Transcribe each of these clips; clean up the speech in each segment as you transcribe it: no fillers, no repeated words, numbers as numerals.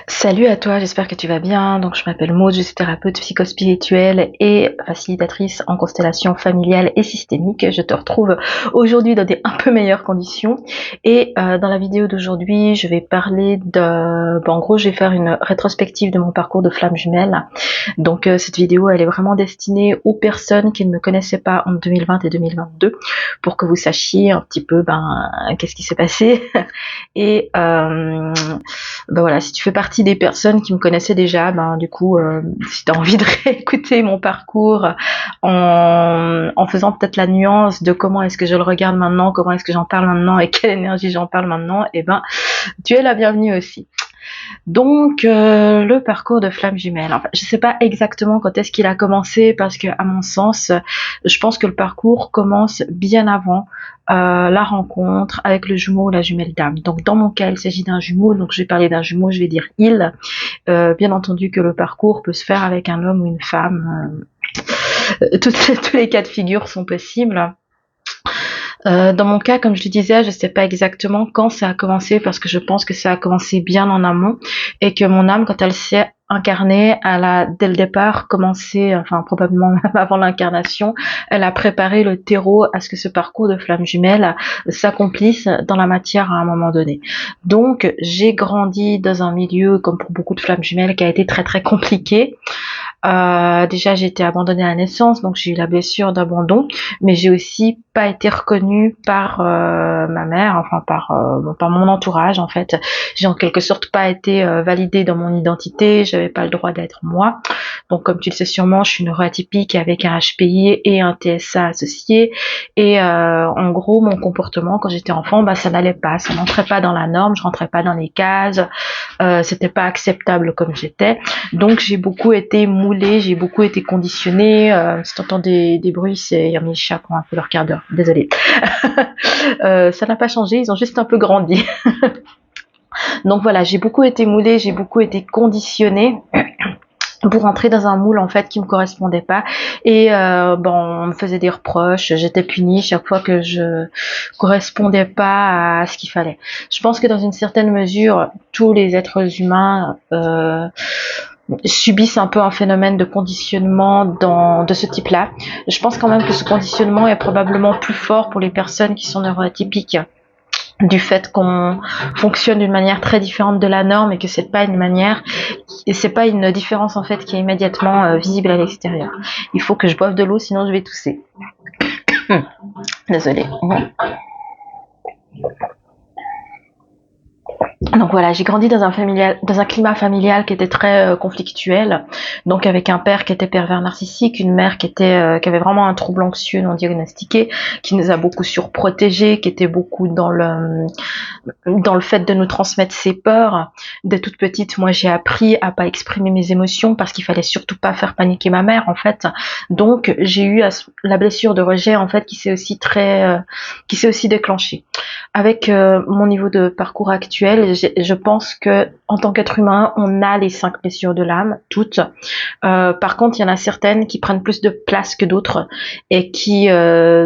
Salut à toi, j'espère que tu vas bien. Donc, je m'appelle Maud, je suis thérapeute psychospirituelle et facilitatrice en constellation familiale et systémique. Je te retrouve aujourd'hui dans des un peu meilleures conditions. Et dans la vidéo d'aujourd'hui, je vais parler de... Bon, en gros, je vais faire une rétrospective de mon parcours de flamme jumelle. Donc, cette vidéo, elle est vraiment destinée aux personnes qui ne me connaissaient pas en 2020 et 2022 pour que vous sachiez un petit peu qu'est-ce qui s'est passé. Et ben voilà, si tu fais partie des personnes qui me connaissaient déjà, du coup, si tu as envie de réécouter mon parcours en faisant peut-être la nuance de comment est-ce que je le regarde maintenant, comment est-ce que j'en parle maintenant et quelle énergie j'en parle maintenant, et tu es la bienvenue aussi. Donc le parcours de flamme jumelle, enfin, je sais pas exactement quand est-ce qu'il a commencé parce que à mon sens, je pense que le parcours commence bien avant la rencontre avec le jumeau ou la jumelle d'âme. Donc dans mon cas, il s'agit d'un jumeau, donc je vais parler d'un jumeau, je vais dire il. Bien entendu que le parcours peut se faire avec un homme ou une femme. Tous les cas de figure sont possibles. Dans mon cas, comme je le disais, je sais pas exactement quand ça a commencé parce que je pense que ça a commencé bien en amont et que mon âme, quand elle s'est incarnée, elle a dès le départ commencé, enfin probablement même avant l'incarnation, elle a préparé le terreau à ce que ce parcours de flamme jumelle s'accomplisse dans la matière à un moment donné. Donc j'ai grandi dans un milieu, comme pour beaucoup de flammes jumelles, qui a été très très compliqué. Déjà, j'ai été abandonnée à la naissance, donc j'ai eu la blessure d'abandon, mais j'ai aussi pas été reconnue par ma mère, enfin par mon entourage en fait. J'ai en quelque sorte pas été validée dans mon identité, j'avais pas le droit d'être moi. Donc comme tu le sais sûrement, je suis neuroatypique avec un HPI et un TSA associé, et en gros mon comportement quand j'étais enfant, ça n'allait pas, ça n'entrait pas dans la norme, je rentrais pas dans les cases, c'était pas acceptable comme j'étais. Donc j'ai beaucoup été moulée, j'ai beaucoup été conditionnée. Si t'entends des bruits, c'est mes chats qui ont un peu leur quart d'heure. Désolée. Ça n'a pas changé, ils ont juste un peu grandi. Donc voilà, j'ai beaucoup été moulée, j'ai beaucoup été conditionnée pour entrer dans un moule en fait qui me correspondait pas, et on me faisait des reproches, j'étais punie chaque fois que je correspondais pas à ce qu'il fallait. Je pense que dans une certaine mesure tous les êtres humains subissent un peu un phénomène de conditionnement de ce type-là. Je pense quand même que ce conditionnement est probablement plus fort pour les personnes qui sont neuroatypiques, du fait qu'on fonctionne d'une manière très différente de la norme et que c'est pas une différence en fait qui est immédiatement visible à l'extérieur. Il faut que je boive de l'eau, sinon je vais tousser. Désolée. Donc voilà, j'ai grandi dans un climat familial qui était très conflictuel, donc avec un père qui était pervers narcissique, une mère qui avait vraiment un trouble anxieux non diagnostiqué, qui nous a beaucoup surprotégés, qui était beaucoup dans le fait de nous transmettre ses peurs. Dès toute petite, moi j'ai appris à pas exprimer mes émotions parce qu'il fallait surtout pas faire paniquer ma mère en fait. Donc j'ai eu la blessure de rejet en fait qui s'est aussi déclenchée. Avec mon niveau de parcours actuel, je pense que en tant qu'être humain, on a les 5 blessures de l'âme, toutes. Par contre, il y en a certaines qui prennent plus de place que d'autres et qui,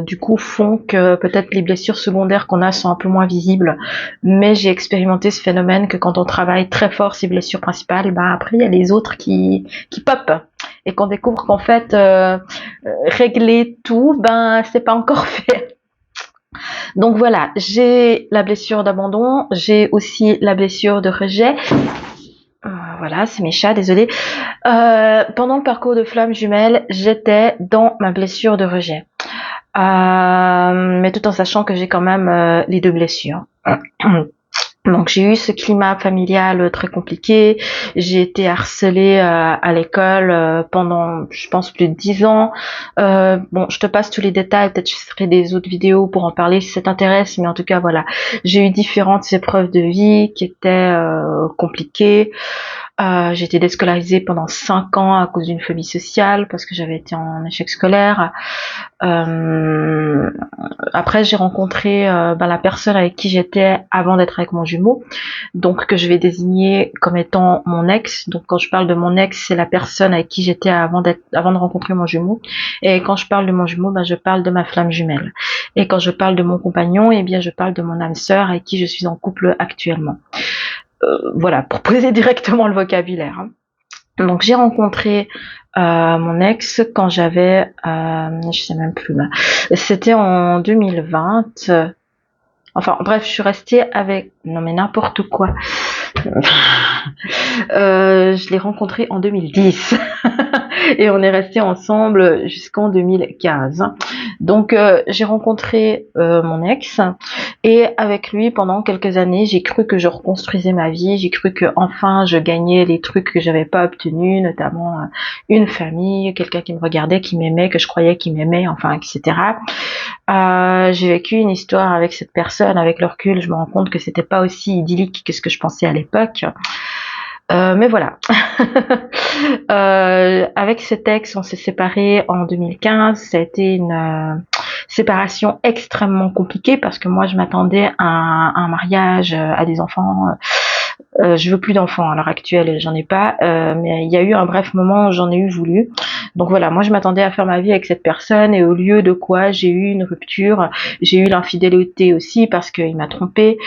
du coup, font que peut-être les blessures secondaires qu'on a sont un peu moins visibles. Mais j'ai expérimenté ce phénomène que quand on travaille très fort ces blessures principales, après il y a les autres qui pop et qu'on découvre qu'en fait régler tout, c'est pas encore fait. Donc voilà, j'ai la blessure d'abandon, j'ai aussi la blessure de rejet. Voilà, c'est mes chats, désolée. Pendant le parcours de flamme jumelle, j'étais dans ma blessure de rejet. Mais tout en sachant que j'ai quand même les deux blessures. Donc j'ai eu ce climat familial très compliqué, j'ai été harcelée à l'école pendant, je pense, plus de 10 ans. Je te passe tous les détails, peut-être je ferai des autres vidéos pour en parler si ça t'intéresse, mais en tout cas voilà, j'ai eu différentes épreuves de vie qui étaient compliquées. J'ai été déscolarisée pendant 5 ans à cause d'une phobie sociale parce que j'avais été en échec scolaire. Après, j'ai rencontré la personne avec qui j'étais avant d'être avec mon jumeau, donc que je vais désigner comme étant mon ex. Donc quand je parle de mon ex, c'est la personne avec qui j'étais avant de rencontrer mon jumeau. Et quand je parle de mon jumeau, je parle de ma flamme jumelle. Et quand je parle de mon compagnon, je parle de mon âme sœur avec qui je suis en couple actuellement. voilà, pour poser directement le vocabulaire. Hein. Donc j'ai rencontré mon ex quand j'avais, je sais même plus là, c'était en 2020. Enfin bref, je suis restée avec, non mais n'importe quoi. Je l'ai rencontré en 2010 et on est resté ensemble jusqu'en 2015. Donc j'ai rencontré mon ex et avec lui pendant quelques années, j'ai cru que je reconstruisais ma vie, j'ai cru que enfin je gagnais les trucs que j'avais pas obtenus, notamment une famille, quelqu'un qui me regardait, qui m'aimait, que je croyais qu'il m'aimait, enfin etc. J'ai vécu une histoire avec cette personne, avec le recul, je me rends compte que c'était pas aussi idyllique que ce que je pensais à l'époque. Mais voilà. Avec cet ex, on s'est séparés en 2015. Ça a été une séparation extrêmement compliquée parce que moi, je m'attendais à un mariage, à des enfants. Je veux plus d'enfants à l'heure actuelle, j'en ai pas, mais il y a eu un bref moment où j'en ai eu voulu. Donc voilà, moi je m'attendais à faire ma vie avec cette personne et au lieu de quoi j'ai eu une rupture, j'ai eu l'infidélité aussi parce qu'il m'a trompée.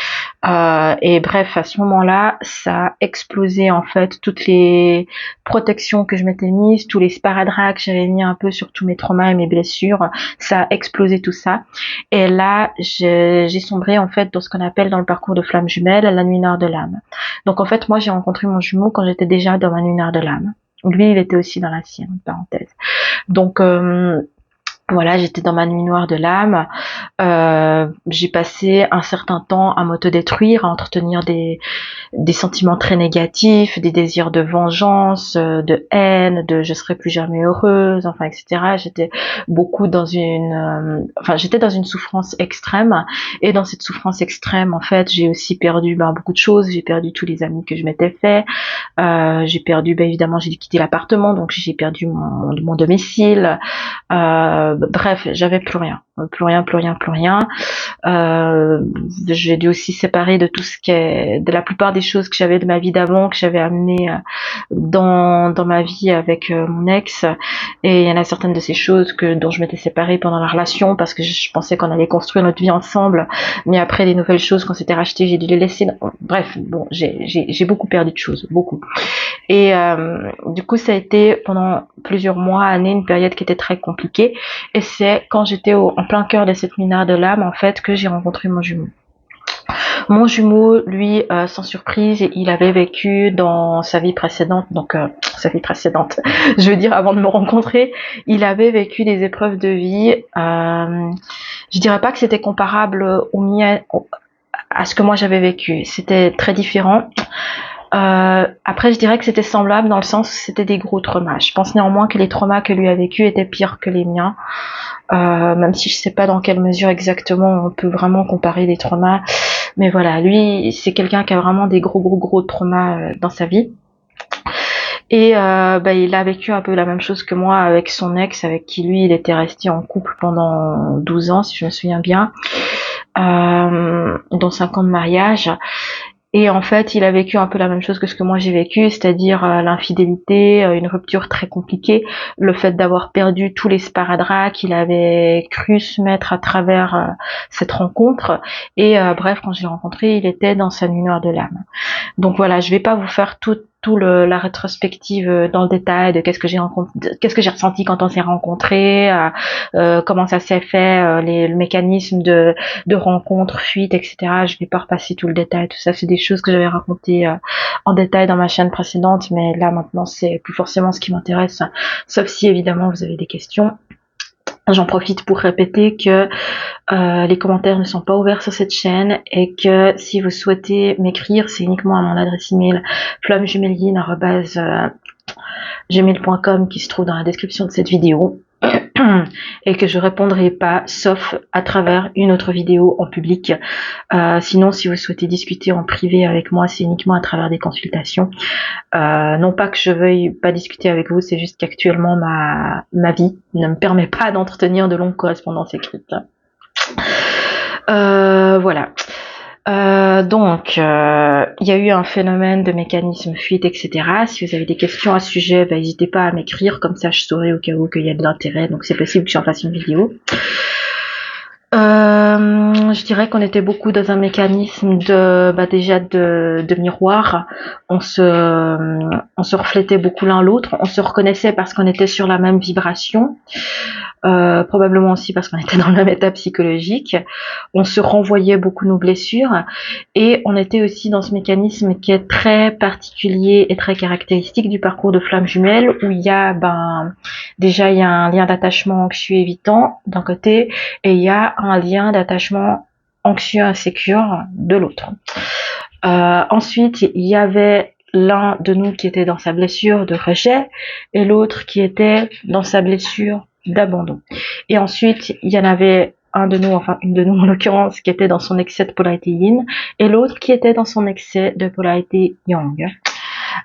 Et bref, à ce moment-là, ça a explosé en fait toutes les protections que je m'étais mises, tous les sparadraps que j'avais mis un peu sur tous mes traumas et mes blessures, ça a explosé tout ça. Et là, j'ai sombré en fait dans ce qu'on appelle dans le parcours de flamme jumelle la nuit noire de l'âme. Donc en fait, moi j'ai rencontré mon jumeau quand j'étais déjà dans ma nuit noire de l'âme. Lui, il était aussi dans la sienne, parenthèse. Donc voilà, j'étais dans ma nuit noire de l'âme. J'ai passé un certain temps à m'autodétruire, à entretenir des sentiments très négatifs, des désirs de vengeance, de haine, de je serai plus jamais heureuse, enfin etc. J'étais beaucoup dans j'étais dans une souffrance extrême. Et dans cette souffrance extrême, en fait, j'ai aussi perdu beaucoup de choses. J'ai perdu tous les amis que je m'étais fait. J'ai perdu, évidemment, j'ai dû quitter l'appartement, donc j'ai perdu mon domicile. Bref, j'avais plus rien. Plus rien. J'ai dû aussi séparer de tout ce qui est, de la plupart des choses que j'avais de ma vie d'avant, que j'avais amené dans ma vie avec mon ex. Et il y en a certaines de ces choses dont je m'étais séparée pendant la relation parce que je pensais qu'on allait construire notre vie ensemble. Mais après, les nouvelles choses, quand c'était racheté, j'ai dû les laisser. Bref, bon, j'ai beaucoup perdu de choses, beaucoup. Et du coup, ça a été pendant plusieurs mois, années, une période qui était très compliquée. Et c'est quand j'étais en plein cœur de cette minard de l'âme, en fait, que j'ai rencontré mon jumeau. Mon jumeau, lui, sans surprise, il avait vécu dans sa vie précédente, donc sa vie précédente, je veux dire avant de me rencontrer, il avait vécu des épreuves de vie. Je dirais pas que c'était comparable à ce que moi j'avais vécu. C'était très différent. Après, je dirais que c'était semblable dans le sens où c'était des gros traumas. Je pense néanmoins que les traumas que lui a vécu étaient pires que les miens. Même si je sais pas dans quelle mesure exactement on peut vraiment comparer les traumas. Mais voilà, lui, c'est quelqu'un qui a vraiment des gros traumas dans sa vie. Et il a vécu un peu la même chose que moi avec son ex, avec qui lui, il était resté en couple pendant 12 ans, si je me souviens bien, dont 5 ans de mariage. Et en fait, il a vécu un peu la même chose que ce que moi j'ai vécu, c'est-à-dire l'infidélité, une rupture très compliquée, le fait d'avoir perdu tous les sparadraps qu'il avait cru se mettre à travers cette rencontre. Et bref, quand je l'ai rencontré, il était dans sa nuit noire de l'âme. Donc voilà, je vais pas vous faire la rétrospective dans le détail de qu'est-ce que j'ai ressenti quand on s'est rencontrés, comment ça s'est fait, le mécanisme de rencontre, fuite, etc. Je vais pas repasser tout le détail, tout ça, c'est des choses que j'avais racontées en détail dans ma chaîne précédente, mais là maintenant c'est plus forcément ce qui m'intéresse, sauf si évidemment vous avez des questions. J'en profite pour répéter que les commentaires ne sont pas ouverts sur cette chaîne et que si vous souhaitez m'écrire, c'est uniquement à mon adresse email flammejumeline@gmail.com qui se trouve dans la description de cette vidéo et que je répondrai pas sauf à travers une autre vidéo en public. Sinon, si vous souhaitez discuter en privé avec moi, c'est uniquement à travers des consultations. Non pas que je veuille pas discuter avec vous, c'est juste qu'actuellement ma vie ne me permet pas d'entretenir de longues correspondances écrites. Voilà. Donc, il y a eu un phénomène de mécanisme fuite, etc. Si vous avez des questions à ce sujet, n'hésitez pas à m'écrire, comme ça je saurai au cas où qu'il y a de l'intérêt, donc c'est possible que j'en fasse une vidéo. Je dirais qu'on était beaucoup dans un mécanisme déjà de miroir. On se reflétait beaucoup l'un l'autre. On se reconnaissait parce qu'on était sur la même vibration. Probablement aussi parce qu'on était dans le même état psychologique. On se renvoyait beaucoup nos blessures et on était aussi dans ce mécanisme qui est très particulier et très caractéristique du parcours de flamme jumelle où il y a déjà il y a un lien d'attachement anxieux évitant d'un côté et il y a un lien d'attachement anxieux insécure de l'autre. Ensuite, il y avait l'un de nous qui était dans sa blessure de rejet et l'autre qui était dans sa blessure d'abandon. Et ensuite, il y en avait un de nous, enfin une de nous en l'occurrence, qui était dans son excès de polarité yin et l'autre qui était dans son excès de polarité yang.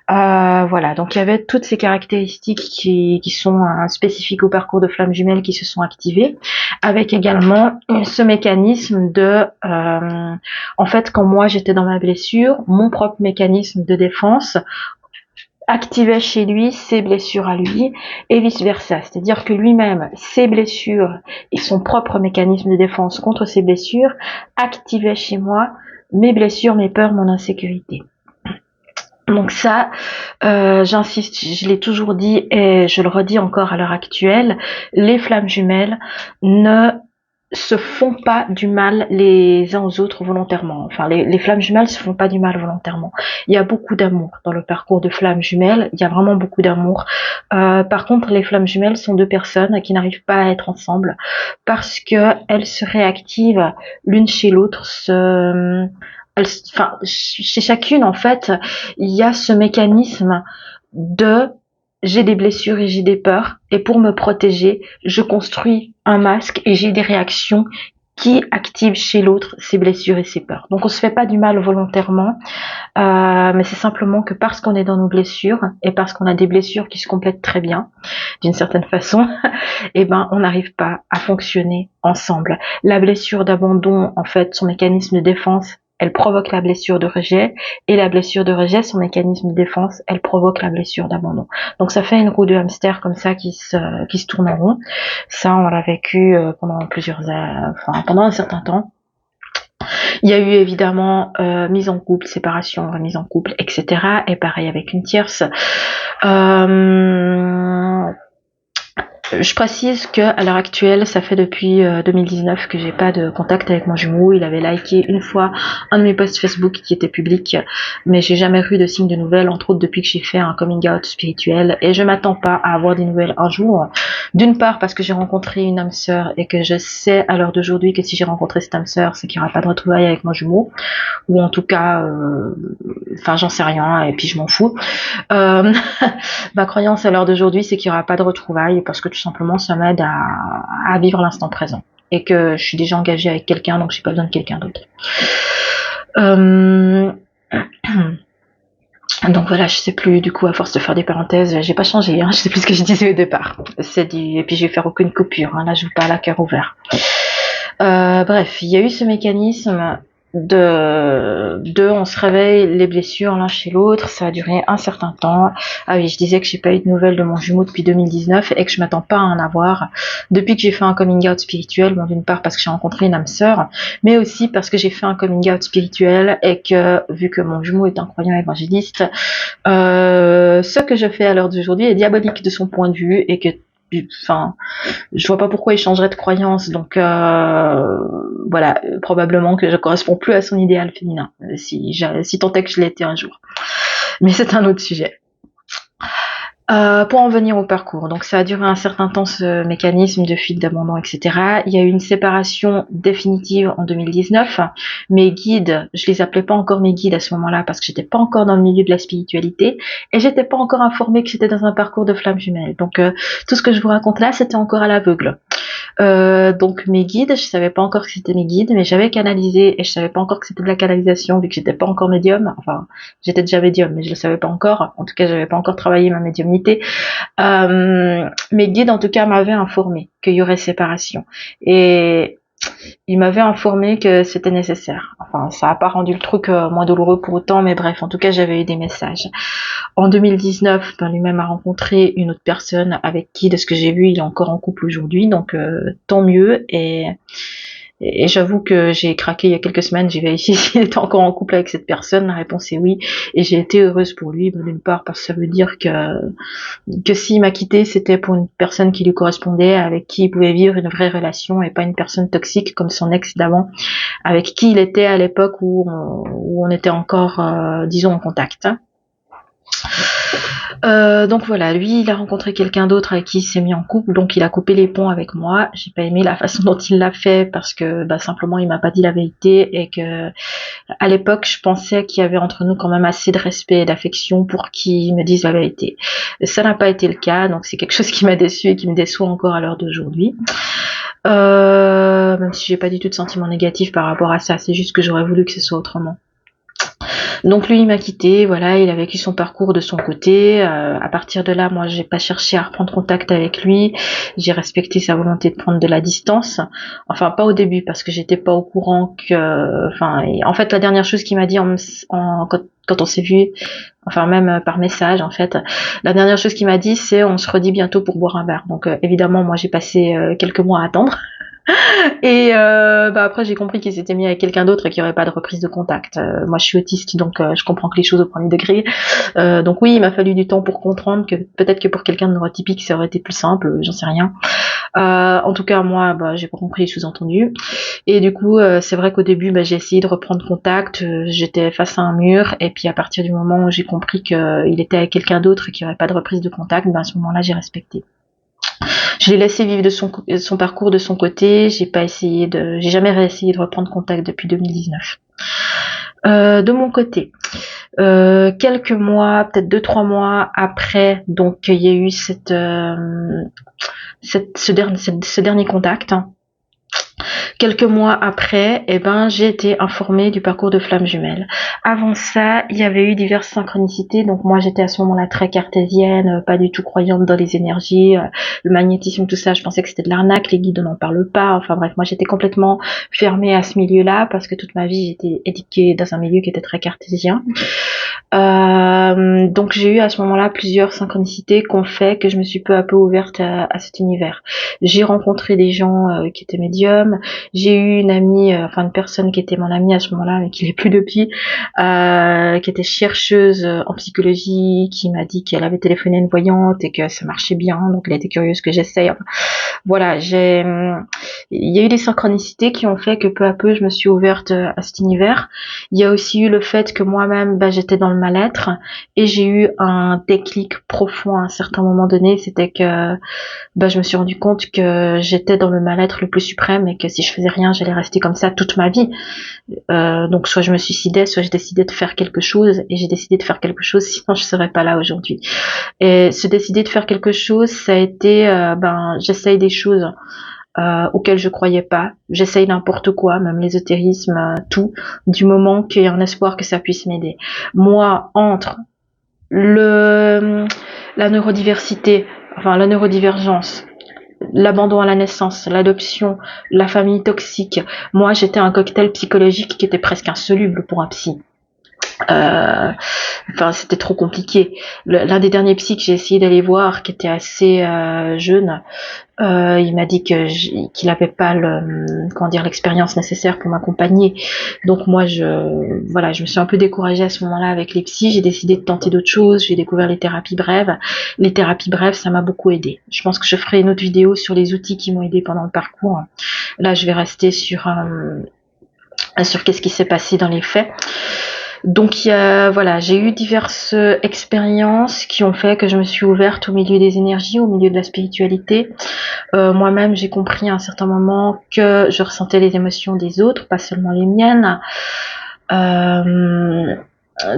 Voilà, donc il y avait toutes ces caractéristiques qui sont spécifiques au parcours de flamme jumelle qui se sont activées, avec également ce mécanisme en fait, quand moi j'étais dans ma blessure, mon propre mécanisme de défense activait chez lui ses blessures à lui et vice versa. C'est-à-dire que lui-même, ses blessures et son propre mécanisme de défense contre ses blessures activaient chez moi mes blessures, mes peurs, mon insécurité. Donc ça, j'insiste, je l'ai toujours dit et je le redis encore à l'heure actuelle, les flammes jumelles ne se font pas du mal les uns aux autres volontairement. Enfin, les flammes jumelles se font pas du mal volontairement. Il y a beaucoup d'amour dans le parcours de flammes jumelles. Il y a vraiment beaucoup d'amour. Par contre, les flammes jumelles sont deux personnes qui n'arrivent pas à être ensemble parce que elles se réactivent l'une chez l'autre. Chez chacune, en fait, il y a ce mécanisme de j'ai des blessures et j'ai des peurs et pour me protéger, je construis un masque et j'ai des réactions qui activent chez l'autre ses blessures et ses peurs. Donc on se fait pas du mal volontairement, mais c'est simplement que parce qu'on est dans nos blessures et parce qu'on a des blessures qui se complètent très bien, d'une certaine façon, on n'arrive pas à fonctionner ensemble. La blessure d'abandon, en fait, son mécanisme de défense, elle provoque la blessure de rejet, et la blessure de rejet, son mécanisme de défense, elle provoque la blessure d'abandon. Donc ça fait une roue de hamster comme ça qui se tourne en rond. Ça, on l'a vécu pendant pendant un certain temps. Il y a eu évidemment mise en couple, séparation, remise en couple, etc. Et pareil avec une tierce. Je précise que à l'heure actuelle, ça fait depuis 2019 que j'ai pas de contact avec mon jumeau. Il avait liké une fois un de mes posts Facebook qui était public, mais j'ai jamais eu de signe de nouvelles, entre autres depuis que j'ai fait un coming out spirituel. Et je m'attends pas à avoir des nouvelles un jour. D'une part parce que j'ai rencontré une âme sœur et que je sais à l'heure d'aujourd'hui que si j'ai rencontré cette âme sœur, c'est qu'il y aura pas de retrouvailles avec mon jumeau, ou en tout cas, j'en sais rien et puis je m'en fous. Ma croyance à l'heure d'aujourd'hui, c'est qu'il n'y aura pas de retrouvailles parce que tout simplement, ça m'aide à vivre l'instant présent et que je suis déjà engagée avec quelqu'un, donc j'ai pas besoin de quelqu'un d'autre. Donc voilà, je sais plus, du coup, à force de faire des parenthèses, j'ai pas changé, je sais plus ce que je disais au départ. Et puis je vais faire aucune coupure, là je joue pas à la cœur ouvert. Bref, il y a eu ce mécanisme on se réveille les blessures l'un chez l'autre, ça a duré un certain temps. Ah oui, je disais que j'ai pas eu de nouvelles de mon jumeau depuis 2019 et que je m'attends pas à en avoir depuis que j'ai fait un coming out spirituel. Bon, d'une part parce que j'ai rencontré une âme sœur, mais aussi parce que j'ai fait un coming out spirituel et que vu que mon jumeau est un croyant évangéliste, ce que je fais à l'heure d'aujourd'hui est diabolique de son point de vue et que je vois pas pourquoi il changerait de croyance, donc voilà, probablement que je corresponds plus à son idéal féminin, si tant est que je l'ai été un jour. Mais c'est un autre sujet. Pour en venir au parcours, donc ça a duré un certain temps ce mécanisme de fuite, d'abandon, etc. Il y a eu une séparation définitive en 2019. Mes guides, je les appelais pas encore mes guides à ce moment-là parce que j'étais pas encore dans le milieu de la spiritualité et j'étais pas encore informée que j'étais dans un parcours de flamme jumelle. Donc tout ce que je vous raconte là, c'était encore à l'aveugle. Donc mes guides, je savais pas encore que c'était mes guides, mais j'avais canalisé et je savais pas encore que c'était de la canalisation vu que j'étais pas encore médium. Enfin, j'étais déjà médium, mais je le savais pas encore. En tout cas, j'avais pas encore travaillé ma médiumnité. Mes guides, en tout cas, m'avaient informé qu'il y aurait séparation et ils m'avaient informé que c'était nécessaire. Enfin, ça a pas rendu le truc moins douloureux pour autant, mais bref, en tout cas, j'avais eu des messages. En 2019, lui-même a rencontré une autre personne avec qui, de ce que j'ai vu, il est encore en couple aujourd'hui, donc tant mieux. Et j'avoue que j'ai craqué il y a quelques semaines, j'ai vérifié s'il était encore en couple avec cette personne, la réponse est oui, et j'ai été heureuse pour lui, d'une part parce que ça veut dire que s'il m'a quitté, c'était pour une personne qui lui correspondait, avec qui il pouvait vivre une vraie relation et pas une personne toxique comme son ex d'avant, avec qui il était à l'époque où on était encore, disons, en contact. Donc voilà, lui, il a rencontré quelqu'un d'autre avec qui il s'est mis en couple, donc il a coupé les ponts avec moi. J'ai pas aimé la façon dont il l'a fait parce que simplement il m'a pas dit la vérité et que à l'époque je pensais qu'il y avait entre nous quand même assez de respect et d'affection pour qu'il me dise la vérité. Ça n'a pas été le cas, donc c'est quelque chose qui m'a déçu et qui me déçoit encore à l'heure d'aujourd'hui. Même si j'ai pas du tout de sentiments négatifs par rapport à ça, c'est juste que j'aurais voulu que ce soit autrement. Donc lui il m'a quitté, voilà, il a vécu son parcours de son côté. À partir de là, moi j'ai pas cherché à reprendre contact avec lui, j'ai respecté sa volonté de prendre de la distance. Enfin pas au début parce que j'étais pas au courant que, en fait la dernière chose qu'il m'a dit quand on s'est vu, enfin même par message en fait, la dernière chose qu'il m'a dit c'est on se redit bientôt pour boire un verre. Donc évidemment moi j'ai passé quelques mois à attendre. Et après j'ai compris qu'il s'était mis avec quelqu'un d'autre et qu'il n'y aurait pas de reprise de contact. Moi je suis autiste donc je comprends que les choses au premier degré. Donc oui il m'a fallu du temps pour comprendre que peut-être que pour quelqu'un de neurotypique ça aurait été plus simple, j'en sais rien. En tout cas moi j'ai pas compris les sous-entendus. Et du coup c'est vrai qu'au début j'ai essayé de reprendre contact, j'étais face à un mur et puis à partir du moment où j'ai compris qu'il était avec quelqu'un d'autre et qu'il n'y aurait pas de reprise de contact, à ce moment-là j'ai respecté. Je l'ai laissé vivre de son parcours de son côté. J'ai jamais réessayé de reprendre contact depuis 2019. De mon côté, quelques mois, peut-être 2-3 mois après, donc il y a eu ce dernier contact. Quelques mois après, j'ai été informée du parcours de flamme jumelle. Avant ça, il y avait eu diverses synchronicités. Donc moi, j'étais à ce moment-là très cartésienne, pas du tout croyante dans les énergies, le magnétisme, tout ça. Je pensais que c'était de l'arnaque. Les guides, on n'en parle pas. Enfin bref, moi, j'étais complètement fermée à ce milieu-là parce que toute ma vie, j'étais éduquée dans un milieu qui était très cartésien. Donc j'ai eu à ce moment-là plusieurs synchronicités qui ont fait que je me suis peu à peu ouverte à cet univers. J'ai rencontré des gens qui étaient médiums. J'ai eu une amie, une personne qui était mon amie à ce moment-là, mais qui l'est plus depuis, qui était chercheuse en psychologie, qui m'a dit qu'elle avait téléphoné à une voyante et que ça marchait bien, donc elle était curieuse que j'essaye. Voilà, il y a eu des synchronicités qui ont fait que peu à peu je me suis ouverte à cet univers. Il y a aussi eu le fait que moi-même, j'étais dans le mal-être et j'ai eu un déclic profond à un certain moment donné. C'était que je me suis rendu compte que j'étais dans le mal-être le plus suprême et que si je faisais rien, j'allais rester comme ça toute ma vie. Donc soit je me suicidais, soit je décidais de faire quelque chose et j'ai décidé de faire quelque chose, sinon je serais pas là aujourd'hui. Et se décider de faire quelque chose, ça a été j'essaye des choses auxquelles je croyais pas. J'essaye n'importe quoi, même l'ésotérisme, tout, du moment qu'il y a un espoir que ça puisse m'aider. Moi, entre la neurodiversité, la neurodivergence, l'abandon à la naissance, l'adoption, la famille toxique, moi j'étais un cocktail psychologique qui était presque insoluble pour un psy. C'était trop compliqué. L'un des derniers psys que j'ai essayé d'aller voir, qui était assez jeune, il m'a dit qu'il n'avait pas l'expérience nécessaire pour m'accompagner. Donc moi je me suis un peu découragée à ce moment-là avec les psys. J'ai décidé de tenter d'autres choses. J'ai découvert les thérapies brèves. Les thérapies brèves, ça m'a beaucoup aidé. Je pense que je ferai une autre vidéo sur les outils qui m'ont aidé pendant le parcours. Là, je vais rester sur qu'est-ce qui s'est passé dans les faits. Donc j'ai eu diverses expériences qui ont fait que je me suis ouverte au milieu des énergies, au milieu de la spiritualité. Moi-même, j'ai compris à un certain moment que je ressentais les émotions des autres, pas seulement les miennes.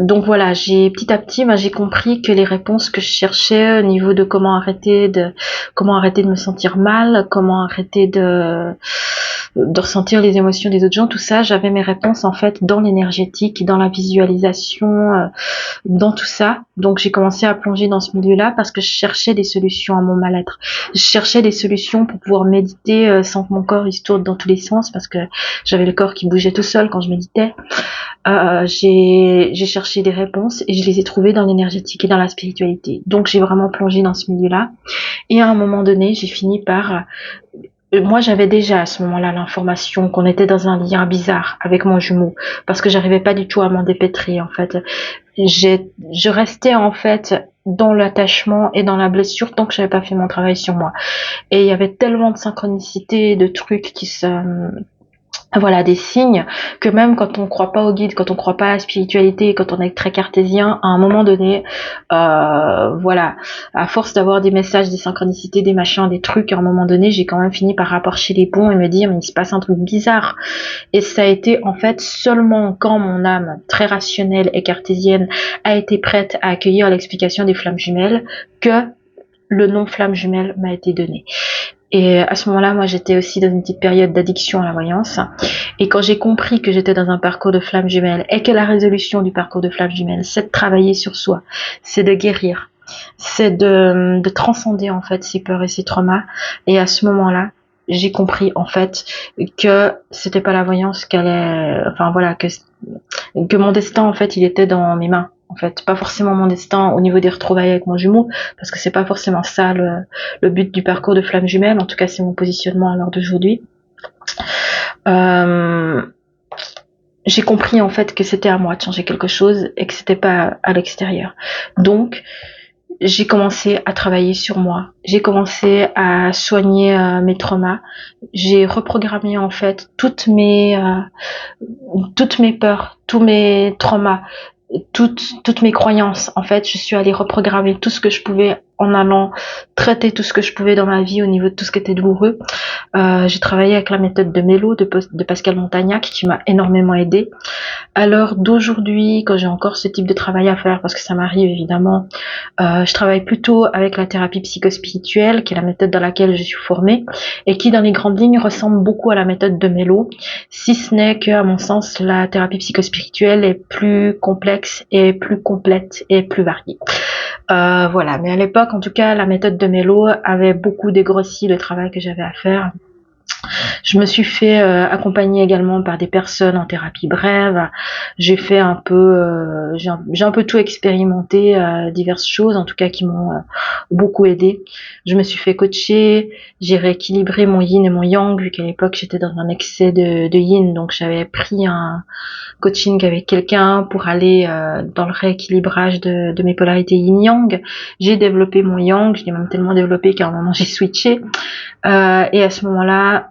Donc voilà, petit à petit, j'ai compris que les réponses que je cherchais au niveau de comment arrêter de me sentir mal, comment arrêter de ressentir les émotions des autres gens, tout ça, j'avais mes réponses en fait dans l'énergétique, dans la visualisation, dans tout ça. Donc j'ai commencé à plonger dans ce milieu-là parce que je cherchais des solutions à mon mal-être. Je cherchais des solutions pour pouvoir méditer sans que mon corps il se tourne dans tous les sens parce que j'avais le corps qui bougeait tout seul quand je méditais. J'ai cherché des réponses et je les ai trouvées dans l'énergétique et dans la spiritualité. Donc j'ai vraiment plongé dans ce milieu-là. Et à un moment donné, j'ai fini par moi j'avais déjà à ce moment-là l'information qu'on était dans un lien bizarre avec mon jumeau parce que j'arrivais pas du tout à m'en dépêtrer en fait. Je restais en fait dans l'attachement et dans la blessure tant que j'avais pas fait mon travail sur moi. Et il y avait tellement de synchronicité, de trucs qui se voilà, des signes que même quand on croit pas au guide, quand on croit pas à la spiritualité, quand on est très cartésien, à un moment donné, voilà, à force d'avoir des messages, des synchronicités, des machins, des trucs, à un moment donné, j'ai quand même fini par rapprocher les ponts et me dire mais il se passe un truc bizarre. Et ça a été en fait seulement quand mon âme très rationnelle et cartésienne a été prête à accueillir l'explication des flammes jumelles que le nom flamme jumelle m'a été donné. Et à ce moment-là, moi, j'étais aussi dans une petite période d'addiction à la voyance. Et quand j'ai compris que j'étais dans un parcours de flamme jumelle et que la résolution du parcours de flamme jumelle, c'est de travailler sur soi, c'est de guérir, c'est de transcender en fait ses peurs et ses traumas. Et à ce moment-là, j'ai compris en fait que c'était pas la voyance enfin voilà, que mon destin en fait, il était dans mes mains. En fait, pas forcément mon destin au niveau des retrouvailles avec mon jumeau, parce que c'est pas forcément ça le but du parcours de flamme jumelle. En tout cas, c'est mon positionnement à l'heure d'aujourd'hui. Euh, j'ai compris en fait que c'était à moi de changer quelque chose et que c'était pas à l'extérieur. Donc, j'ai commencé à travailler sur moi. J'ai commencé à soigner mes traumas. J'ai reprogrammé en fait toutes mes peurs, tous mes traumas, toutes mes croyances. En fait, je suis allée reprogrammer tout ce que je pouvais en allant traiter tout ce que je pouvais dans ma vie au niveau de tout ce qui était douloureux. J'ai travaillé avec la méthode de Mélo de Pascal Montagnac qui m'a énormément aidée. À l'heure d'aujourd'hui, quand j'ai encore ce type de travail à faire, parce que ça m'arrive évidemment, je travaille plutôt avec la thérapie psychospirituelle, qui est la méthode dans laquelle je suis formée, et qui dans les grandes lignes ressemble beaucoup à la méthode de Mélo, si ce n'est que, à mon sens, la thérapie psychospirituelle est plus complexe et plus complète et plus variée. Voilà, mais à l'époque, en tout cas, la méthode de Mélo avait beaucoup dégrossi le travail que j'avais à faire. Je me suis fait accompagner également par des personnes en thérapie brève. J'ai fait un peu, j'ai un peu tout expérimenté, diverses choses en tout cas qui m'ont beaucoup aidé. Je me suis fait coacher, j'ai rééquilibré mon yin et mon yang vu qu'à l'époque j'étais dans un excès de yin, donc j'avais pris un coaching avec quelqu'un pour aller dans le rééquilibrage de mes polarités yin-yang. J'ai développé mon yang, je l'ai même tellement développé qu'à un moment j'ai switché. Et à ce moment-là,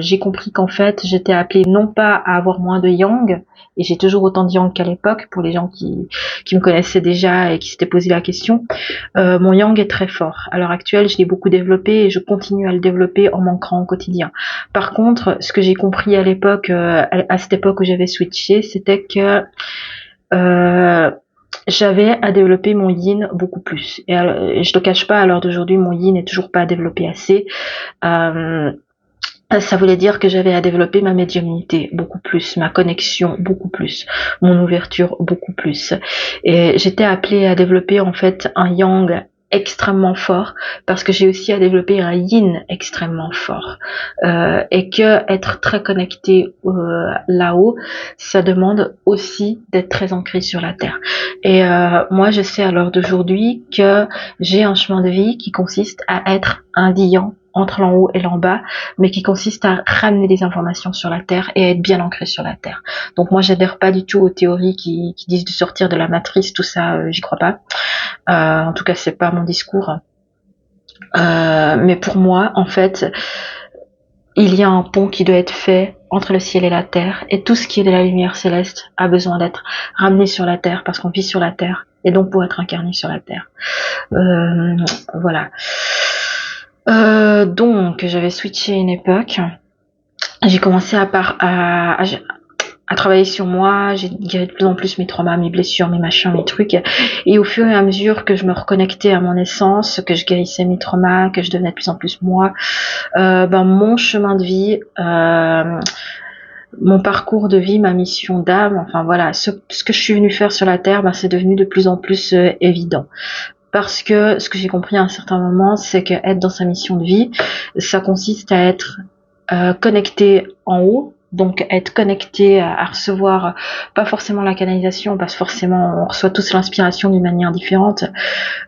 j'ai compris qu'en fait, j'étais appelée non pas à avoir moins de yang, et j'ai toujours autant de yang qu'à l'époque, pour les gens qui me connaissaient déjà et qui s'étaient posé la question. Mon yang est très fort. À l'heure actuelle, je l'ai beaucoup développé et je continue à le développer en m'ancrant au quotidien. Par contre, ce que j'ai compris à l'époque, à cette époque où j'avais switché, c'était que j'avais à développer mon yin beaucoup plus. Et je te cache pas, à l'heure d'aujourd'hui, mon yin n'est toujours pas développé assez. Ça voulait dire que j'avais à développer ma médiumnité beaucoup plus, ma connexion beaucoup plus, mon ouverture beaucoup plus. Et j'étais appelée à développer en fait un yang extrêmement fort parce que j'ai aussi à développer un yin extrêmement fort et que être très connecté là-haut, ça demande aussi d'être très ancré sur la terre. Et moi, je sais à l'heure d'aujourd'hui que j'ai un chemin de vie qui consiste à être un liant entre l'en haut et l'en bas, mais qui consiste à ramener des informations sur la Terre et à être bien ancré sur la Terre. Donc moi, j'adhère pas du tout aux théories qui disent de sortir de la matrice, tout ça, j'y crois pas. En tout cas, c'est pas mon discours. Mais pour moi, en fait, il y a un pont qui doit être fait entre le ciel et la terre, et tout ce qui est de la lumière céleste a besoin d'être ramené sur la terre parce qu'on vit sur la terre, et donc pour être incarné sur la terre. Voilà. Donc j'avais switché une époque. J'ai commencé à travailler sur moi, j'ai guéri de plus en plus mes traumas, mes blessures, mes machins, mes trucs. Et au fur et à mesure que je me reconnectais à mon essence, que je guérissais mes traumas, que je devenais de plus en plus moi, mon chemin de vie, mon parcours de vie, ma mission d'âme, enfin voilà, ce que je suis venue faire sur la Terre, c'est devenu de plus en plus évident. Parce que ce que j'ai compris à un certain moment, c'est que être dans sa mission de vie, ça consiste à être connecté en haut, Donc être connecté à recevoir, pas forcément la canalisation, parce que forcément on reçoit tous l'inspiration d'une manière différente,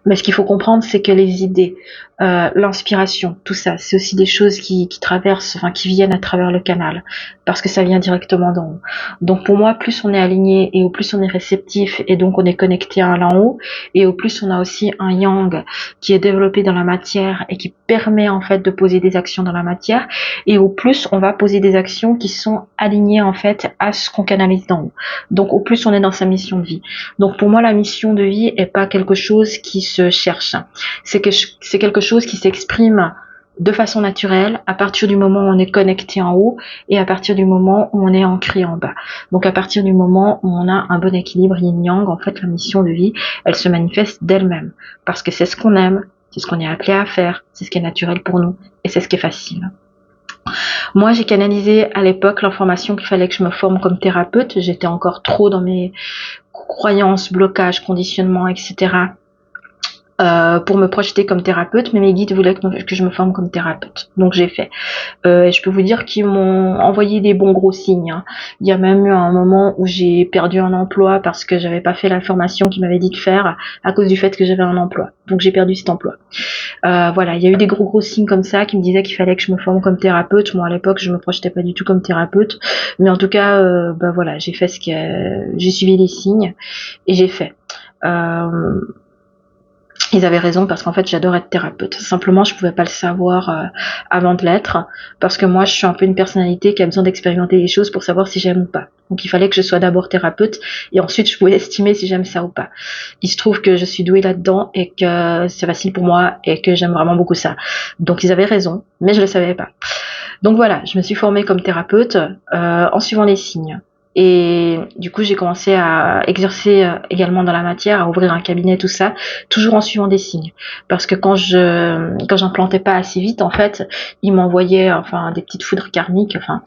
mais ce qu'il faut comprendre, c'est que les idées, l'inspiration, tout ça, c'est aussi des choses qui traversent, enfin qui viennent à travers le canal, parce que ça vient directement d'en haut. Donc pour moi, plus on est aligné et au plus on est réceptif et donc on est connecté à l'en haut, et au plus on a aussi un yang qui est développé dans la matière et qui permet en fait de poser des actions dans la matière, et au plus on va poser des actions qui sont alignées en fait à ce qu'on canalise d'en haut. Donc au plus on est dans sa mission de vie. Donc pour moi, la mission de vie est pas quelque chose qui se cherche. C'est quelque chose qui s'exprime de façon naturelle à partir du moment où on est connecté en haut et à partir du moment où on est ancré en bas. Donc à partir du moment où on a un bon équilibre yin-yang, en fait la mission de vie, elle se manifeste d'elle-même. Parce que c'est ce qu'on aime, c'est ce qu'on est appelé à faire, c'est ce qui est naturel pour nous et c'est ce qui est facile. Moi, j'ai canalisé à l'époque l'information qu'il fallait que je me forme comme thérapeute. J'étais encore trop dans mes croyances, blocages, conditionnements, etc. Pour me projeter comme thérapeute, mais mes guides voulaient que je me forme comme thérapeute. Donc j'ai fait. Et je peux vous dire qu'ils m'ont envoyé des bons gros signes, hein. Il y a même eu un moment où j'ai perdu un emploi parce que j'avais pas fait la formation qu'ils m'avaient dit de faire à cause du fait que j'avais un emploi. Donc j'ai perdu cet emploi. Voilà, il y a eu des gros signes comme ça qui me disaient qu'il fallait que je me forme comme thérapeute. Moi à l'époque je me projetais pas du tout comme thérapeute, mais en tout cas voilà, j'ai fait j'ai suivi les signes et j'ai fait. Ils avaient raison parce qu'en fait j'adore être thérapeute. Simplement je pouvais pas le savoir avant de l'être, parce que moi je suis un peu une personnalité qui a besoin d'expérimenter les choses pour savoir si j'aime ou pas. Donc il fallait que je sois d'abord thérapeute et ensuite je pouvais estimer si j'aime ça ou pas. Il se trouve que je suis douée là-dedans et que c'est facile pour moi et que j'aime vraiment beaucoup ça. Donc ils avaient raison, mais je le savais pas. Donc voilà, je me suis formée comme thérapeute en suivant les signes. Et du coup, j'ai commencé à exercer également dans la matière, à ouvrir un cabinet, tout ça, toujours en suivant des signes. Parce que quand j'implantais pas assez vite, en fait, ils m'envoyaient enfin des petites foudres karmiques. Enfin,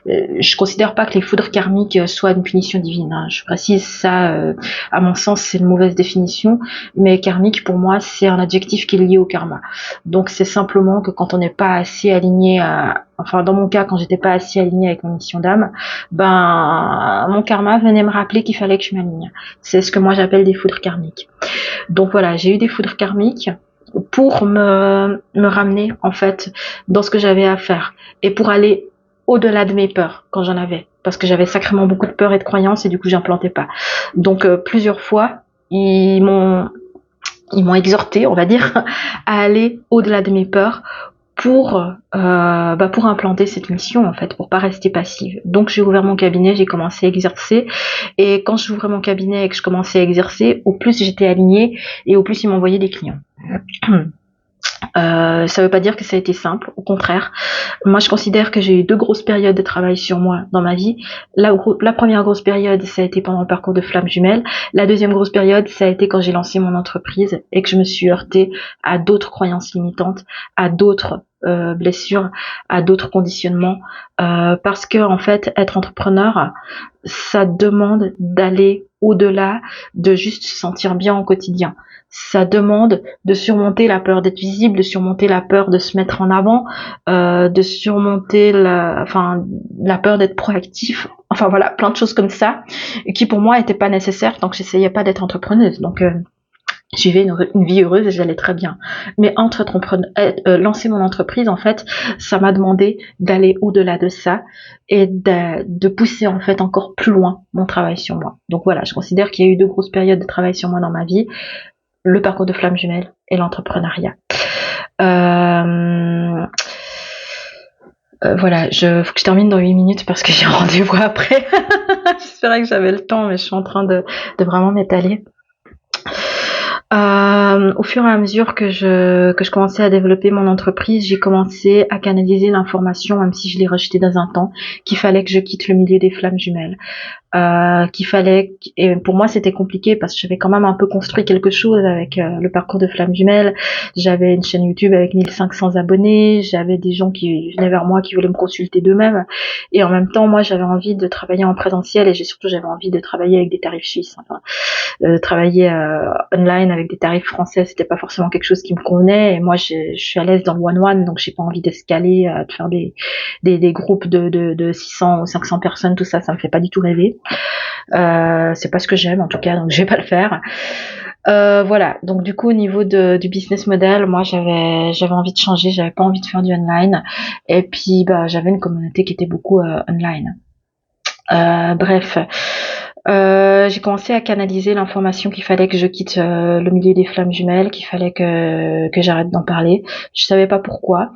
je considère pas que les foudres karmiques soient une punition divine, hein. Je précise ça. À mon sens, c'est une mauvaise définition. Mais karmique, pour moi, c'est un adjectif qui est lié au karma. Donc, c'est simplement que quand on n'est pas assez aligné enfin dans mon cas quand j'étais pas assez alignée avec mon mission d'âme, ben mon karma venait me rappeler qu'il fallait que je m'aligne. C'est ce que moi j'appelle des foudres karmiques. Donc voilà, j'ai eu des foudres karmiques pour me ramener en fait dans ce que j'avais à faire et pour aller au-delà de mes peurs quand j'en avais, parce que j'avais sacrément beaucoup de peurs et de croyances et du coup j'implantais pas. Donc plusieurs fois ils m'ont exhorté, on va dire, à aller au-delà de mes peurs pour implanter cette mission en fait, pour pas rester passive. Donc j'ai ouvert mon cabinet, j'ai commencé à exercer, et quand j'ouvrais mon cabinet et que je commençais à exercer, au plus j'étais alignée et au plus ils m'envoyaient des clients. Ça veut pas dire que ça a été simple, au contraire. Moi, je considère que j'ai eu 2 grosses périodes de travail sur moi dans ma vie. La première grosse période, ça a été pendant le parcours de flamme jumelle. La deuxième grosse période, ça a été quand j'ai lancé mon entreprise et que je me suis heurtée à d'autres croyances limitantes, à d'autres blessures, à d'autres conditionnements, parce que en fait, être entrepreneur, ça demande d'aller au-delà de juste se sentir bien au quotidien. Ça demande de surmonter la peur d'être visible, de surmonter la peur de se mettre en avant, de surmonter la peur d'être proactif. Enfin voilà, plein de choses comme ça qui pour moi étaient pas nécessaires tant que j'essayais pas d'être entrepreneuse. Donc je vivais une vie heureuse et j'allais très bien. Mais lancer mon entreprise, en fait, ça m'a demandé d'aller au-delà de ça et de pousser en fait encore plus loin mon travail sur moi. Donc voilà, je considère qu'il y a eu 2 grosses périodes de travail sur moi dans ma vie, le parcours de flamme jumelle et l'entrepreneuriat. Voilà, faut que je termine dans 8 minutes parce que j'ai un rendez-vous après. J'espérais que j'avais le temps, mais je suis en train de vraiment m'étaler. Au fur et à mesure que je commençais à développer mon entreprise, j'ai commencé à canaliser l'information, même si je l'ai rejetée dans un temps, qu'il fallait que je quitte le milieu des flammes jumelles. qu'il fallait, et pour moi c'était compliqué parce que j'avais quand même un peu construit quelque chose avec le parcours de Flamme Jumelle. J'avais une chaîne YouTube avec 1500 abonnés, j'avais des gens qui venaient vers moi qui voulaient me consulter d'eux-mêmes, et en même temps moi j'avais envie de travailler en présentiel, et surtout j'avais envie de travailler avec des tarifs suisses. Enfin, travailler online avec des tarifs français, c'était pas forcément quelque chose qui me convenait, et moi je suis à l'aise dans le one-one, donc j'ai pas envie d'escaler, de faire des groupes de 600 ou 500 personnes, tout ça, ça me fait pas du tout rêver. C'est pas ce que j'aime en tout cas, donc je vais pas le faire. Voilà, donc du coup au niveau du business model, moi j'avais envie de changer, j'avais pas envie de faire du online, et puis bah j'avais une communauté qui était beaucoup online. Bref, j'ai commencé à canaliser l'information qu'il fallait que je quitte le milieu des flammes jumelles, qu'il fallait que j'arrête d'en parler. Je savais pas pourquoi,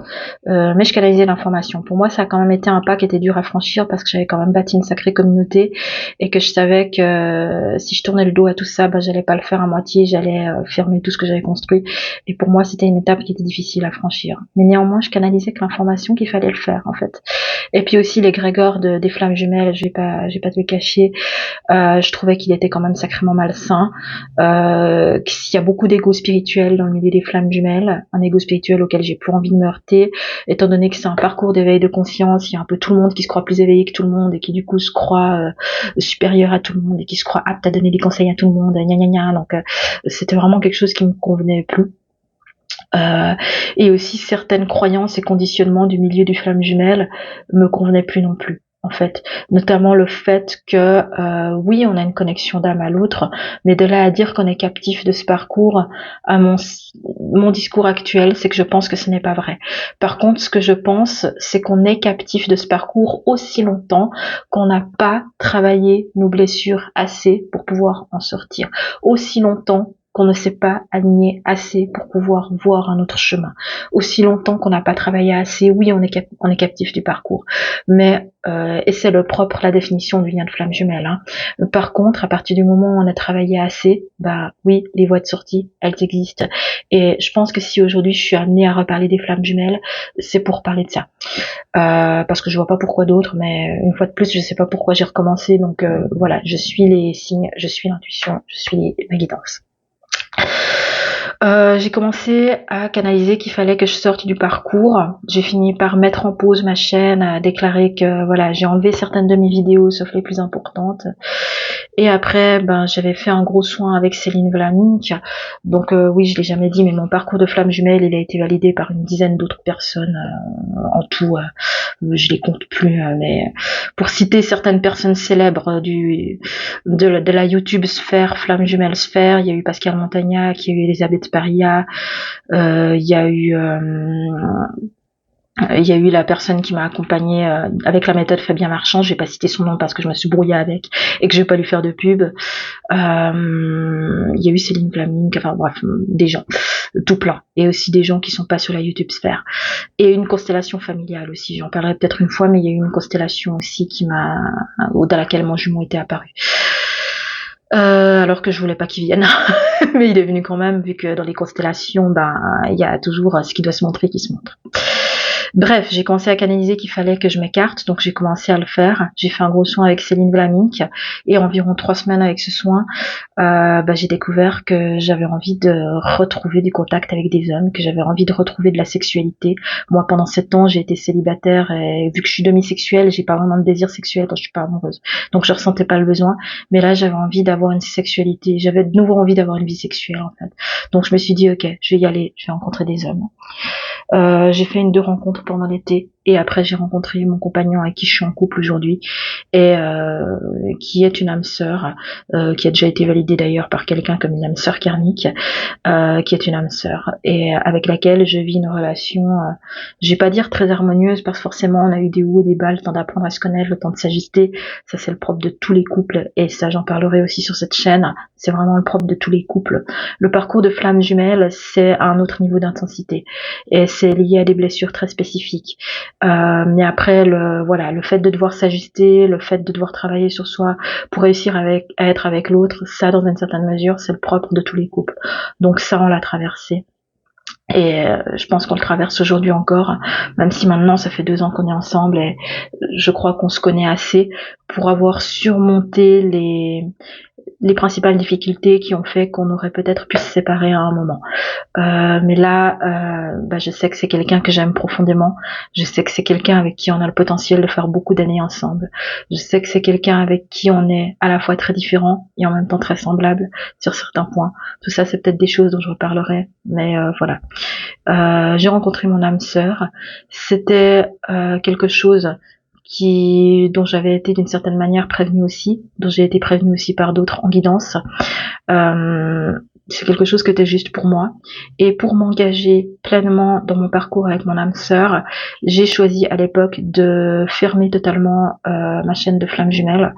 mais je canalisais l'information. Pour moi, ça a quand même été un pas qui était dur à franchir parce que j'avais quand même bâti une sacrée communauté, et que je savais que si je tournais le dos à tout ça, bah j'allais pas le faire à moitié, j'allais fermer tout ce que j'avais construit. Et pour moi, c'était une étape qui était difficile à franchir. Mais néanmoins, je canalisais que l'information qu'il fallait le faire en fait. Et puis aussi l'égrégore des flammes jumelles, je vais pas te le cacher, je trouvais qu'il était quand même sacrément malsain, qu'il y a beaucoup d'ego spirituel dans le milieu des flammes jumelles, un ego spirituel auquel j'ai plus envie de me heurter, étant donné que c'est un parcours d'éveil de conscience, il y a un peu tout le monde qui se croit plus éveillé que tout le monde, et qui du coup se croit supérieur à tout le monde, et qui se croit apte à donner des conseils à tout le monde, gna gna gna, donc c'était vraiment quelque chose qui me convenait plus. Et aussi certaines croyances et conditionnements du milieu du flamme jumelle me convenaient plus non plus, en fait, notamment le fait que oui, on a une connexion d'âme à l'autre, mais de là à dire qu'on est captif de ce parcours, à mon discours actuel, c'est que je pense que ce n'est pas vrai. Par contre, ce que je pense, c'est qu'on est captif de ce parcours aussi longtemps qu'on n'a pas travaillé nos blessures assez pour pouvoir en sortir, aussi longtemps qu'on ne s'est pas aligné assez pour pouvoir voir un autre chemin, aussi longtemps qu'on n'a pas travaillé assez. Oui, on est captif du parcours, mais et c'est le propre, la définition du lien de flamme jumelle, hein. Par contre, à partir du moment où on a travaillé assez, bah oui, les voies de sortie, elles existent, et je pense que si aujourd'hui je suis amenée à reparler des flammes jumelles, c'est pour parler de ça, parce que je vois pas pourquoi d'autres, mais une fois de plus, je sais pas pourquoi j'ai recommencé, donc voilà, je suis les signes, je suis l'intuition, je suis ma guidance. J'ai commencé à canaliser qu'il fallait que je sorte du parcours. J'ai fini par mettre en pause ma chaîne, à déclarer que voilà, j'ai enlevé certaines de mes vidéos, sauf les plus importantes. Et après, ben j'avais fait un gros soin avec Céline Vlamink. Donc oui, je l'ai jamais dit, mais mon parcours de flamme jumelle, il a été validé par une dizaine d'autres personnes en tout. Je les compte plus, mais pour citer certaines personnes célèbres de la YouTube sphère, flamme jumelle sphère, il y a eu Pascal Montagnac, il y a eu Elisabeth Paria, il y a eu la personne qui m'a accompagnée avec la méthode Fabien Marchand, je vais pas citer son nom parce que je me suis brouillée avec et que je vais pas lui faire de pub. Il y a eu Céline Flaming, enfin bref, des gens, tout plein. Et aussi des gens qui sont pas sur la YouTube sphère. Et une constellation familiale aussi, j'en parlerai peut-être une fois, mais il y a eu une constellation aussi dans laquelle mon jumeau était apparu. Alors que je voulais pas qu'il vienne, mais il est venu quand même, vu que dans les constellations, ben il y a toujours ce qui doit se montrer qui se montre. Bref, j'ai commencé à canaliser qu'il fallait que je m'écarte, donc j'ai commencé à le faire. J'ai fait un gros soin avec Céline Vlamink, et environ 3 semaines avec ce soin, j'ai découvert que j'avais envie de retrouver du contact avec des hommes, que j'avais envie de retrouver de la sexualité. Moi, pendant 7 ans, j'ai été célibataire, et vu que je suis demisexuelle, j'ai pas vraiment de désir sexuel quand je suis pas amoureuse. Donc je ressentais pas le besoin, mais là j'avais envie d'avoir une sexualité, j'avais de nouveau envie d'avoir une vie sexuelle en fait. Donc je me suis dit ok, je vais y aller, je vais rencontrer des hommes. J'ai fait 2 rencontres pendant l'été, et après j'ai rencontré mon compagnon avec qui je suis en couple aujourd'hui, et qui est une âme sœur, qui a déjà été validée d'ailleurs par quelqu'un comme une âme sœur karmique, qui est une âme sœur, et avec laquelle je vis une relation, je vais pas dire très harmonieuse, parce que forcément on a eu des hauts et des bas, le temps d'apprendre à se connaître, le temps de s'ajuster, ça c'est le propre de tous les couples, et ça j'en parlerai aussi sur cette chaîne, c'est vraiment le propre de tous les couples. Le parcours de flamme jumelle, c'est un autre niveau d'intensité, et c'est lié à des blessures très spécifiques. Mais après, le fait de devoir s'ajuster, le fait de devoir travailler sur soi pour réussir à être avec l'autre, ça, dans une certaine mesure, c'est le propre de tous les couples. Donc ça, on l'a traversé. Et je pense qu'on le traverse aujourd'hui encore, même si maintenant ça fait 2 ans qu'on est ensemble et je crois qu'on se connaît assez pour avoir surmonté les principales difficultés qui ont fait qu'on aurait peut-être pu se séparer à un moment. Mais là, je sais que c'est quelqu'un que j'aime profondément. Je sais que c'est quelqu'un avec qui on a le potentiel de faire beaucoup d'années ensemble. Je sais que c'est quelqu'un avec qui on est à la fois très différent et en même temps très semblable sur certains points. Tout ça, c'est peut-être des choses dont je reparlerai, mais voilà. J'ai rencontré mon âme sœur. C'était quelque chose dont j'avais été d'une certaine manière prévenue aussi, dont j'ai été prévenue aussi par d'autres en guidance. Euh, c'est quelque chose qui était juste pour moi. Et pour m'engager pleinement dans mon parcours avec mon âme sœur, j'ai choisi à l'époque de fermer totalement ma chaîne de flammes jumelles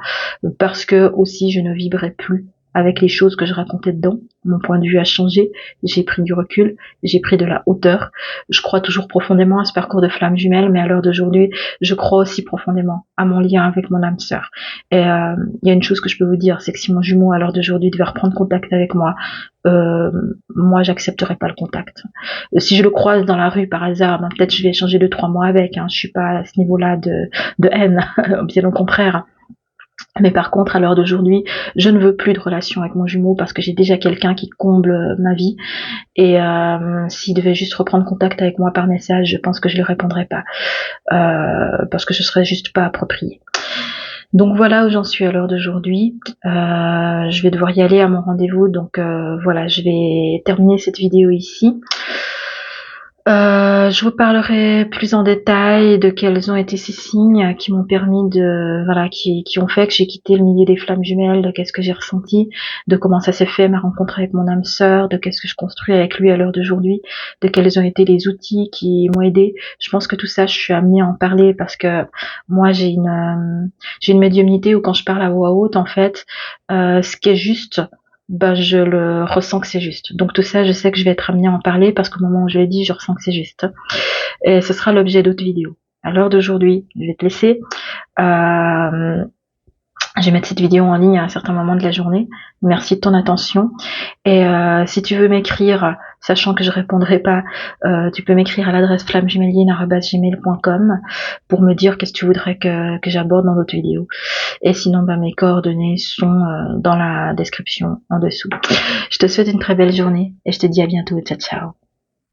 parce que aussi je ne vibrais plus avec les choses que je racontais dedans. Mon point de vue a changé, j'ai pris du recul, j'ai pris de la hauteur. Je crois toujours profondément à ce parcours de flammes jumelles, mais à l'heure d'aujourd'hui, je crois aussi profondément à mon lien avec mon âme sœur. Et il y a une chose que je peux vous dire, c'est que si mon jumeau à l'heure d'aujourd'hui devait reprendre contact avec moi, moi j'accepterais pas le contact. Si je le croise dans la rue par hasard, peut-être je vais échanger 2-3 mots avec. Je suis pas à ce niveau-là de haine, bien au contraire. Mais par contre, à l'heure d'aujourd'hui, je ne veux plus de relation avec mon jumeau parce que j'ai déjà quelqu'un qui comble ma vie. Et s'il devait juste reprendre contact avec moi par message, je pense que je lui répondrais pas parce que ce serait juste pas approprié. Donc voilà où j'en suis à l'heure d'aujourd'hui. Je vais devoir y aller à mon rendez-vous, donc voilà, je vais terminer cette vidéo ici. Je vous parlerai plus en détail de quels ont été ces signes qui m'ont permis qui ont fait que j'ai quitté le milieu des flammes jumelles, de qu'est-ce que j'ai ressenti, de comment ça s'est fait ma rencontre avec mon âme sœur, de qu'est-ce que je construis avec lui à l'heure d'aujourd'hui, de quels ont été les outils qui m'ont aidé. Je pense que tout ça, je suis amenée à en parler parce que moi, j'ai une médiumnité où quand je parle à voix haute, en fait, ce qui est juste, je le ressens que c'est juste. Donc tout ça, je sais que je vais être amenée à en parler parce qu'au moment où je l'ai dit, je ressens que c'est juste. Et ce sera l'objet d'autres vidéos. À l'heure d'aujourd'hui, je vais te laisser. Je vais mettre cette vidéo en ligne à un certain moment de la journée. Merci de ton attention. Et si tu veux m'écrire, sachant que je répondrai pas, tu peux m'écrire à l'adresse flammejumeline@gmail.com pour me dire qu'est-ce que tu voudrais que j'aborde dans d'autres vidéos. Et sinon, mes coordonnées sont dans la description en dessous. Je te souhaite une très belle journée et je te dis à bientôt. Ciao, ciao.